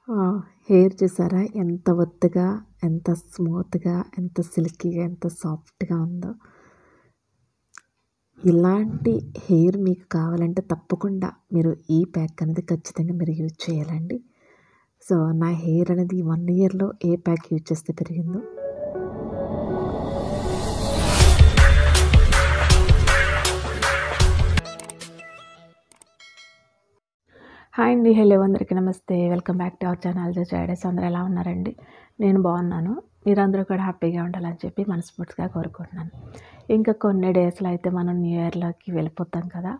ఆ! హెయిర్ చూసారా ఎంత ఒత్తుగా, ఎంత స్మూత్‌గా, ఎంత సిల్కీగా, ఎంత సాఫ్ట్‌గా ఉందో. ఇలాంటి హెయిర్ మీకు కావాలంటే తప్పకుండా మీరు ఈ ప్యాక్ అనేది ఖచ్చితంగా మీరు యూజ్ చేయాలండి. సో, నా హెయిర్ అనేది 1 ఇయర్‌లో ఏ ప్యాక్ యూజ్ చేస్తే పెరిగిందో. హాయ్ అండి. హలో అందరికీ నమస్తే. Welcome back to our channel just ideas. అందరూ ఎలా ఉన్నారండి? నేను బాగున్నాను. మీరందరూ కూడా హ్యాపీగా ఉండాలని చెప్పి మనస్ఫూర్తిగా కోరుకుంటున్నాను. ఇంకా కొన్ని డేస్‌లో అయితే మనం న్యూ ఇయర్‌లోకి వెళ్ళిపోతాం కదా!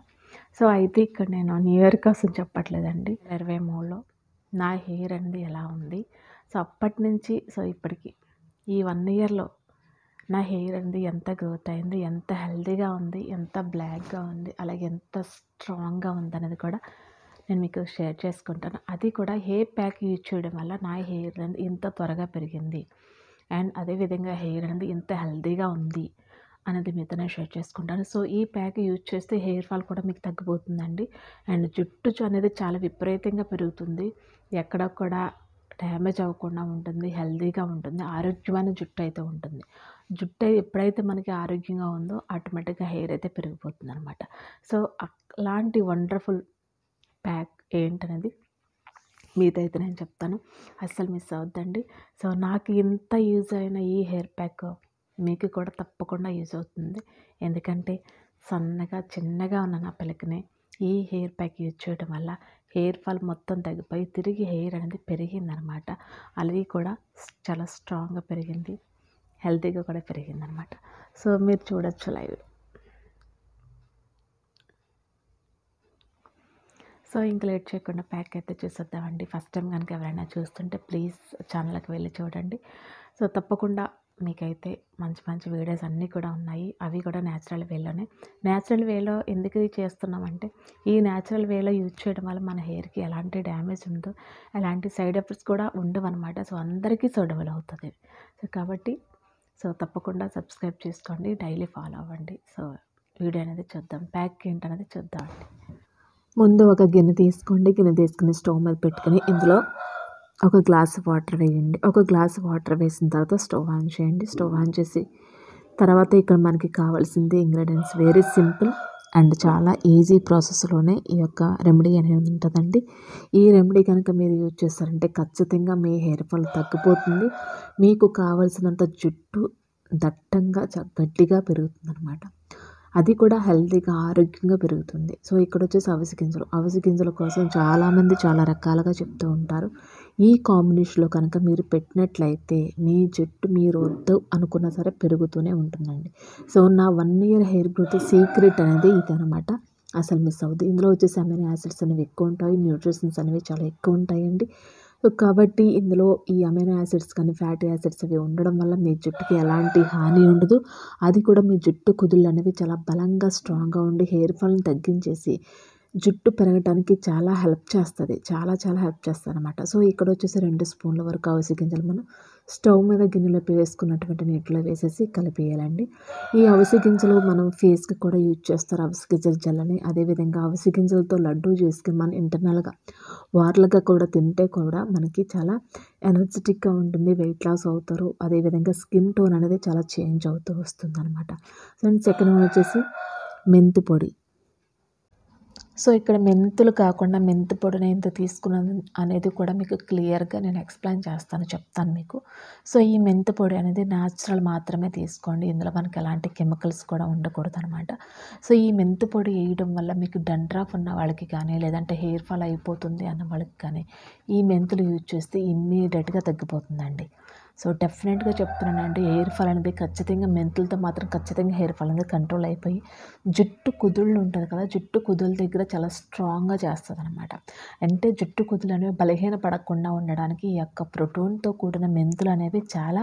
సో, అయితే ఇక్కడ నేను న్యూ ఇయర్ కోసం చెప్పట్లేదండి. 2023లో నా హెయిర్ అనేది ఎలా ఉంది? సో, అప్పటి నుంచి ఇప్పటికి ఈ 1 ఇయర్‌లో నా హెయిర్ అనేది ఎంత గ్రోత్ అయింది, ఎంత హెల్తీగా ఉంది, ఎంత బ్లాక్‌గా ఉంది, అలాగే ఎంత స్ట్రాంగ్‌గా ఉందనేది కూడా నేను మీకు షేర్ చేసుకుంటాను. అది కూడా హెయిర్ ప్యాక్ యూజ్ చేయడం వల్ల నా హెయిర్ అనేది ఇంత త్వరగా పెరిగింది. అండ్ అదేవిధంగా హెయిర్ అనేది ఇంత హెల్తీగా ఉంది అనేది మీతో నేను షేర్ చేసుకుంటాను. సో, ఈ ప్యాక్ యూజ్ చేస్తే హెయిర్ ఫాల్ కూడా మీకు తగ్గిపోతుందండి. అండ్ జుట్టు అనేది చాలా విపరీతంగా పెరుగుతుంది. ఎక్కడ కూడా డ్యామేజ్ అవ్వకుండా ఉంటుంది. హెల్తీగా ఉంటుంది. ఆరోగ్యమైన జుట్టు అయితే ఉంటుంది. జుట్టు ఎప్పుడైతే మనకి ఆరోగ్యంగా ఉందో ఆటోమేటిక్‌గా హెయిర్ అయితే పెరిగిపోతుందనమాట. సో, అలాంటి వండర్‌ఫుల్ ప్యాక్ ఏంటనేది మీతో అయితే నేను చెప్తాను. అస్సలు మిస్ అవ్వద్దండి. సో, నాకు ఇంత యూజ్ అయిన ఈ హెయిర్ ప్యాక్ మీకు కూడా తప్పకుండా యూజ్ అవుతుంది. ఎందుకంటే సన్నగా, చిన్నగా ఉన్న నా పిల్లకిని ఈ హెయిర్ ప్యాక్ యూజ్ చేయడం వల్ల హెయిర్ ఫాల్ మొత్తం తగ్గిపోయి తిరిగి హెయిర్ అనేది పెరిగిందనమాట. అలాగే కూడా చాలా స్ట్రాంగ్‌గా పెరిగింది. హెల్తీగా కూడా పెరిగిందనమాట. సో, మీరు చూడొచ్చు లైవ్. సో, ఇంక లేట్ చేయకుండా ప్యాక్ అయితే చూసేద్దామండి. ఫస్ట్ టైం కనుక ఎవరైనా చూస్తుంటే ప్లీజ్ ఛానల్‌కి వెళ్ళి చూడండి. సో, తప్పకుండా మీకైతే మంచి మంచి వీడియోస్ అన్నీ కూడా ఉన్నాయి. అవి కూడా న్యాచురల్ వేలోనే. న్యాచురల్ వేలో ఎందుకు చేస్తున్నామంటే, ఈ న్యాచురల్ వేలో యూజ్ చేయడం వల్ల మన హెయిర్‌కి ఎలాంటి డ్యామేజ్ ఉండదు, ఎలాంటి సైడ్ ఎఫెక్ట్స్ కూడా ఉండవన్నమాట. సో, అందరికీ సూటబుల్ అవుతుంది. సో, కాబట్టి తప్పకుండా సబ్స్క్రైబ్ చేసుకోండి. డైలీ ఫాలో అవ్వండి. సో, వీడియో అనేది చూద్దాం. ప్యాక్ ఏంటనేది చూద్దామండి. ముందు ఒక గిన్నె తీసుకోండి. గిన్నె తీసుకుని స్టవ్ మీద పెట్టుకుని ఇందులో ఒక గ్లాస్ వాటర్ వేయండి. ఒక గ్లాస్ వాటర్ వేసిన తర్వాత స్టవ్ ఆన్ చేయండి. స్టవ్ ఆన్ చేసి తర్వాత ఇక్కడ మనకి కావాల్సింది ఇంగ్రీడియంట్స్ వెరీ సింపుల్ అండ్ చాలా ఈజీ ప్రాసెస్లోనే ఈ యొక్క రెమెడీ అనేది ఉంటుందండి. ఈ రెమెడీ కనుక మీరు యూజ్ చేస్తారంటే ఖచ్చితంగా మీ హెయిర్ ఫాల్ తగ్గిపోతుంది. మీకు కావలసినంత జుట్టు దట్టంగా గట్టిగా పెరుగుతుందనమాట. అది కూడా హెల్తీగా, ఆరోగ్యంగా పెరుగుతుంది. సో, ఇక్కడొచ్చేసి అవిసె గింజలు. అవిసె గింజల కోసం చాలామంది చాలా రకాలుగా చెప్తూ ఉంటారు. ఈ కాంబినేషన్‌లో కనుక మీరు పెట్టినట్లయితే మీ జుట్టు మీరు వద్దు అనుకున్నా సరే పెరుగుతూనే ఉంటుందండి. సో, నా 1 ఇయర్ హెయిర్ గ్రోత్ సీక్రెట్ అనేది ఇదనమాట. అసలు మిస్ అవ్వద్దు. ఇందులో వచ్చేసి అమైనో యాసిడ్స్ అనేవి ఎక్కువ ఉంటాయి. న్యూట్రిషన్స్ అనేవి చాలా ఎక్కువ ఉంటాయండి. సో, కాబట్టి ఇందులో ఈ అమైనో యాసిడ్స్ కానీ, ఫ్యాటీ యాసిడ్స్ అవి ఉండడం వల్ల మీ జుట్టుకి ఎలాంటి హాని ఉండదు. అది కూడా మీ జుట్టు కుదుళ్ళు అనేవి చాలా బలంగా, స్ట్రాంగ్‌గా ఉండి హెయిర్ ఫాల్‌ని తగ్గించేసి జుట్టు పెరగటానికి చాలా హెల్ప్ చేస్తది. చాలా చాలా హెల్ప్ చేస్తదనమాట. సో, ఇక్కడొచ్చేసి 2 స్పూన్ల వరకు అవిసె గింజలు మనం స్టవ్ మీద గిన్నెలో వేసుకున్నటువంటి నీటిలో వేసేసి కలిపేయాలండి. ఈ అవిసె గింజలు మనం ఫేస్‌కి కూడా యూజ్ చేస్తారు. అవిసె గింజల జెల్లని. అదేవిధంగా అవిసె గింజలతో లడ్డూ చేసుకొని మనం ఇంటర్నల్‌గా వార్లుగా కూడా తింటే కూడా మనకి చాలా ఎనర్జిటిక్‌గా ఉంటుంది. వెయిట్ లాస్ అవుతారు. అదేవిధంగా స్కిన్ టోన్ అనేది చాలా చేంజ్ అవుతూ వస్తుందనమాట. అండ్ సెకండ్ వన్ వచ్చేసి మెంతి పొడి. సో, ఇక్కడ మెంతులు కాకుండా మెంతి పొడిని ఎంత తీసుకున్నాను అనేది కూడా మీకు క్లియర్‌గా నేను ఎక్స్‌ప్లెయిన్ చేస్తాను, చెప్తాను మీకు. సో, ఈ మెంతి పొడి అనేది న్యాచురల్ మాత్రమే తీసుకోండి. ఇందులో మనకి ఎలాంటి కెమికల్స్ కూడా ఉండకూడదనమాట. సో, ఈ మెంతి పొడి వేయడం వల్ల మీకు డండ్రాఫ్ ఉన్న వాళ్ళకి కానీ, లేదంటే హెయిర్ ఫాల్ అయిపోతుంది అన్న వాళ్ళకి కానీ, ఈ మెంతులు యూజ్ చేస్తే ఇమ్మీడియేట్‌గా తగ్గిపోతుందండి. సో, డెఫినెట్‌గా చెప్తున్నానండి. హెయిర్ ఫాల్ అనేది ఖచ్చితంగా మెంతులతో మాత్రం ఖచ్చితంగా హెయిర్ ఫాల్ అనేది కంట్రోల్ అయిపోయి జుట్టు కుదుళ్ళు ఉంటుంది కదా! జుట్టు కుదుళ్ళ దగ్గర చాలా స్ట్రాంగ్‌గా చేస్తదనమాట. అంటే జుట్టు కుదుళ్ళు అనేవి బలహీన పడకుండా ఉండడానికి ఈ యొక్క ప్రోటీన్‌తో కూడిన మెంతులు అనేవి చాలా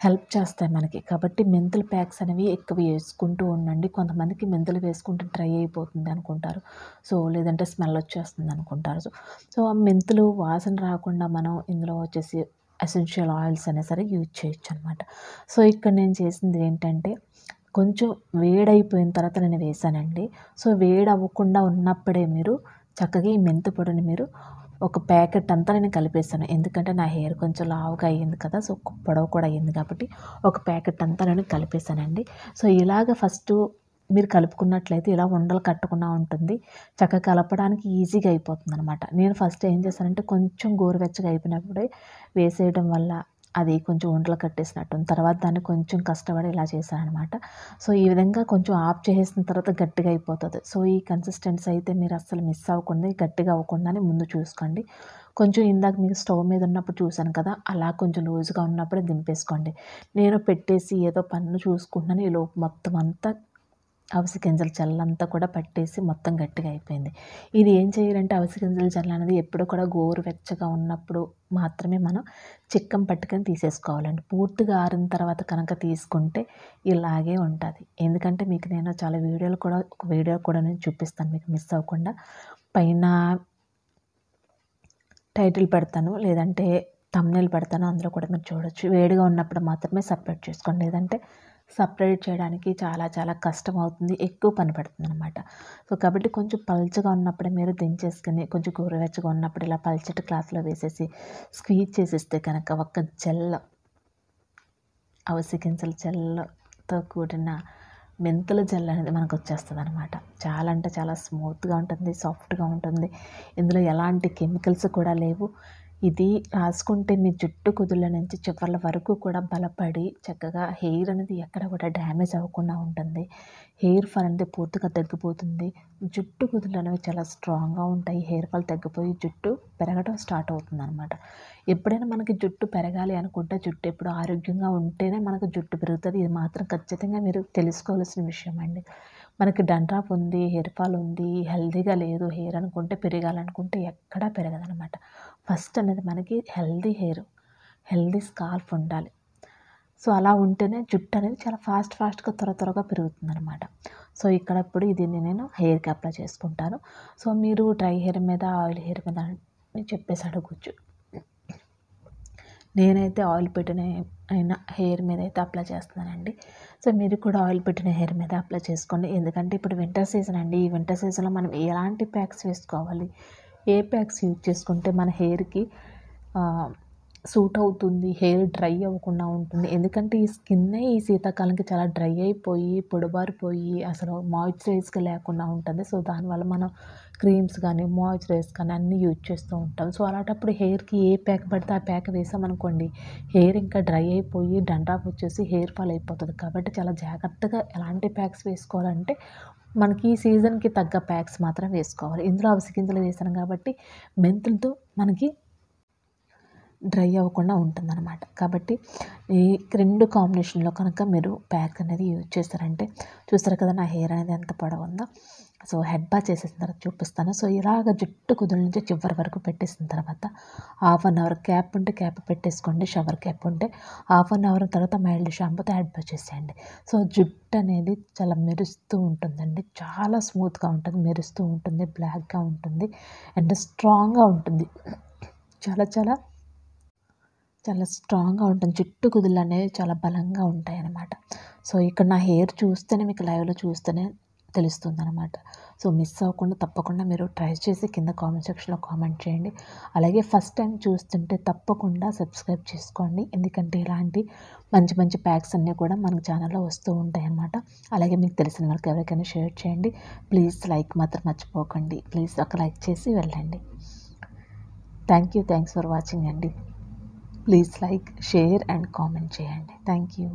హెల్ప్ చేస్తాయి మనకి. కాబట్టి మెంతుల ప్యాక్స్ అనేవి ఎక్కువ వేసుకుంటూ ఉండండి. కొంతమందికి మెంతులు వేసుకుంటే డ్రై అయిపోతుంది అనుకుంటారు. సో, లేదంటే స్మెల్ వచ్చేస్తుంది అనుకుంటారు. సో, ఆ మెంతులు వాసన రాకుండా మనం ఇందులో వచ్చేసి ఎసెన్షియల్ ఆయిల్స్ అయినా సరే యూజ్ చేయొచ్చనమాట. సో, ఇక్కడ నేను చేసింది ఏంటంటే కొంచెం వేడైపోయిన తర్వాత నేను వేసానండి. సో, వేడవ్వకుండా ఉన్నప్పుడే మీరు చక్కగా ఈ మెంతి పొడిని మీరు ఒక ప్యాకెట్ అంతా నేను కలిపేసాను. ఎందుకంటే నా హెయిర్ కొంచెం లావుగా అయ్యింది కదా! సో, పొడవు కూడా అయ్యింది కాబట్టి ఒక ప్యాకెట్ అంతా నేను కలిపేసానండి. సో, ఇలాగ ఫస్టు మీరు కలుపుకున్నట్లయితే ఇలా ఉండలు కట్టకుండా ఉంటుంది. చక్కగా కలపడానికి ఈజీగా అయిపోతుందనమాట. నేను ఫస్ట్ ఏం చేశానంటే కొంచెం గోరువెచ్చగా అయిపోయినప్పుడే వేసేయడం వల్ల అది కొంచెం ఉండలు కట్టేసినట్టుంది. తర్వాత దాన్ని కొంచెం కష్టపడి ఇలా చేశాననమాట. సో, ఈ విధంగా కొంచెం ఆఫ్ చేసేసిన తర్వాత గట్టిగా అయిపోతది. సో, ఈ కన్సిస్టెన్సీ అయితే మీరు అస్సలు మిస్ అవ్వకుండా గట్టిగా అవ్వకుండానే ముందు చూసుకోండి. కొంచెం ఇందాక మీకు స్టవ్ మీద ఉన్నప్పుడు చూసాను కదా! అలా కొంచెం లూజ్‌గా ఉన్నప్పుడే దింపేసుకోండి. నేను పెట్టేసి ఏదో పనులు చూసుకుంటున్నాను. ఈలోపు మొత్తం అంతా అవిసె గింజల జల్లంతా కూడా పట్టేసి మొత్తం గట్టిగా అయిపోయింది. ఇది ఏం చేయాలంటే అవిసె గింజల జెల్ అనేది ఎప్పుడు కూడా గోరువెచ్చగా ఉన్నప్పుడు మాత్రమే మనం చిక్కం పట్టుకొని తీసేసుకోవాలండి. పూర్తిగా ఆరిన తర్వాత కనుక తీసుకుంటే ఇలాగే ఉంటది. ఎందుకంటే మీకు నేను చాలా ఒక వీడియో కూడా నేను చూపిస్తాను మీకు మిస్ అవ్వకుండా. పైన టైటిల్ పెడతాను, లేదంటే థంబ్‌నెయిల్ పెడతాను. అందులో కూడా మీరు చూడొచ్చు. వేడిగా ఉన్నప్పుడు మాత్రమే సెపరేట్ చేసుకోండి. లేదంటే సెపరేట్ చేయడానికి చాలా చాలా కష్టమవుతుంది. ఎక్కువ పని పడుతుందనమాట. సో, కాబట్టి కొంచెం పల్చగా ఉన్నప్పుడే మీరు దించేసుకొని కొంచెం గోరువెచ్చగా ఉన్నప్పుడు ఇలా పల్చటి క్లాత్‌లో వేసేసి స్క్వీజ్ చేసేస్తే కనుక ఒక అవిసె గింజల జెల్‌తో కూడిన మెంతుల జెల్ అనేది మనకొచ్చేస్తదనమాట. చాలా అంటే చాలా స్మూత్‌గా ఉంటుంది, సాఫ్ట్‌గా ఉంటుంది. ఇందులో ఎలాంటి కెమికల్స్ కూడా లేవు. ఇది రాసుకుంటే మీ జుట్టు కుదుళ్ళ నుంచి చివర్ల వరకు కూడా బలపడి చక్కగా హెయిర్ అనేది ఎక్కడ కూడా డ్యామేజ్ అవ్వకుండా ఉంటుంది. హెయిర్ ఫాల్ అనేది పూర్తిగా తగ్గిపోతుంది. జుట్టు కుదుళ్ళు అనేవి చాలా స్ట్రాంగ్‌గా ఉంటాయి. హెయిర్ ఫాల్ తగ్గిపోయి జుట్టు పెరగడం స్టార్ట్ అవుతుందనమాట. ఎప్పుడైనా మనకి జుట్టు పెరగాలి అనుకుంటే జుట్టు ఎప్పుడు ఆరోగ్యంగా ఉంటేనే మనకు జుట్టు పెరుగుతది. ఇది మాత్రం ఖచ్చితంగా మీరు తెలుసుకోవాల్సిన విషయం అండి. మనకి డండ్రాఫ్ ఉంది, హెయిర్ ఫాల్ ఉంది, హెల్తీగా లేదు హెయిర్ అనుకుంటే పెరగాలనుకుంటే ఎక్కడా పెరగదనమాట. ఫస్ట్ అనేది మనకి హెల్తీ స్కాల్ప్ ఉండాలి. సో, అలా ఉంటేనే జుట్టు అనేది చాలా ఫాస్ట్‌గా త్వరగా పెరుగుతుందనమాట. సో, ఇక్కడ ఇప్పుడు దీన్ని నేను హెయిర్‌కి అప్లై చేసుకుంటాను. సో, మీరు డ్రై హెయిర్ మీద, ఆయిల్ హెయిర్ మీద అని చెప్పేసి అడగొచ్చు. నేనైతే ఆయిల్ పెట్టిన హెయిర్ మీద అయితే అప్లై చేస్తున్నానండి. సో, మీరు కూడా ఆయిల్ పెట్టిన హెయిర్ మీద అప్లై చేసుకోండి. ఎందుకంటే ఇప్పుడు వింటర్ సీజన్ అండి. ఈ వింటర్ సీజన్‌లో మనం ఎలాంటి ప్యాక్స్ వేసుకోవాలి, ఏ ప్యాక్స్ యూజ్ చేసుకుంటే మన హెయిర్‌కి సూట్ అవుతుంది, హెయిర్ డ్రై అవ్వకుండా ఉంటుంది. ఎందుకంటే ఈ స్కిన్నే ఈ శీతాకాలంకి చాలా డ్రై అయిపోయి, పొడిబారిపోయి అసలు మాయిశ్చరైజ్‌గా లేకుండా ఉంటుంది. సో, దానివల్ల మనం క్రీమ్స్ కానీ, మాయిశ్చరైజర్స్ కానీ అన్నీ యూజ్ చేస్తూ ఉంటాం. సో, అలాంటప్పుడు హెయిర్‌కి ఏ ప్యాక్ పడితే ఆ ప్యాక్ వేసామనుకోండి, హెయిర్ ఇంకా డ్రై అయిపోయి డండ్రాఫ్ వచ్చేసి హెయిర్ ఫాల్ అయిపోతది. కాబట్టి చాలా జాగ్రత్తగా ఎలాంటి ప్యాక్స్ వేసుకోవాలంటే మనకి ఈ సీజన్‌కి తగ్గ ప్యాక్స్ మాత్రం వేసుకోవాలి. ఇందులో అవిసె గింజలు వేసాను కాబట్టి మెంతులతో మనకి డ్రై అవ్వకుండా ఉంటుందనమాట. కాబట్టి ఈ 2 కాంబినేషన్‌లో కనుక మీరు ప్యాక్ అనేది యూజ్ చేశారంటే చూసారు కదా! నా హెయిర్ అనేది ఎంత పొడవుందో. సో, హెడ్ బాత్ చేసేసిన తర్వాత చూపిస్తాను. సో, ఇలాగ జుట్టు కుదుళ్ళ నుంచి చివరి వరకు పెట్టేసిన తర్వాత హాఫ్ అన్ అవర్ క్యాప్ ఉంటే క్యాప్ పెట్టేసుకోండి. షవర్ క్యాప్ ఉంటే హాఫ్ అన్ అవర్ తర్వాత మైల్డ్ షాంపూతో హెడ్ బాత్ చేసేయండి. సో, జుట్టు అనేది చాలా మెరుస్తూ ఉంటుందండి. చాలా స్మూత్‌గా ఉంటుంది. మెరుస్తూ ఉంటుంది. బ్లాక్‌గా ఉంటుంది. అండ్ స్ట్రాంగ్‌గా ఉంటుంది. చాలా చాలా చాలా స్ట్రాంగ్‌గా ఉంటుంది. జుట్టు కుదుళ్ళనేవి చాలా బలంగా ఉంటాయన్నమాట. సో, ఇక్కడ నా హెయిర్ చూస్తేనే మీకు లైవ్‌లో చూస్తేనే తెలుస్తుందనమాట. సో, మిస్ అవ్వకుండా తప్పకుండా మీరు ట్రై చేసి కింద కామెంట్ సెక్షన్‌లో కామెంట్ చేయండి. అలాగే ఫస్ట్ టైం చూస్తుంటే తప్పకుండా సబ్స్క్రైబ్ చేసుకోండి. ఎందుకంటే ఇలాంటి మంచి మంచి ప్యాక్స్ అన్నీ కూడా మనకు ఛానల్‌లో వస్తూ ఉంటాయన్నమాట. అలాగే మీకు తెలిసిన వాళ్ళకి ఎవరికైనా షేర్ చేయండి. ప్లీజ్ లైక్ మాత్రం మర్చిపోకండి. ప్లీజ్ ఒక లైక్ చేసి వెళ్ళండి. థ్యాంక్స్ ఫర్ వాచింగ్ అండి. Please like, share and comment చేయండి. Thank you.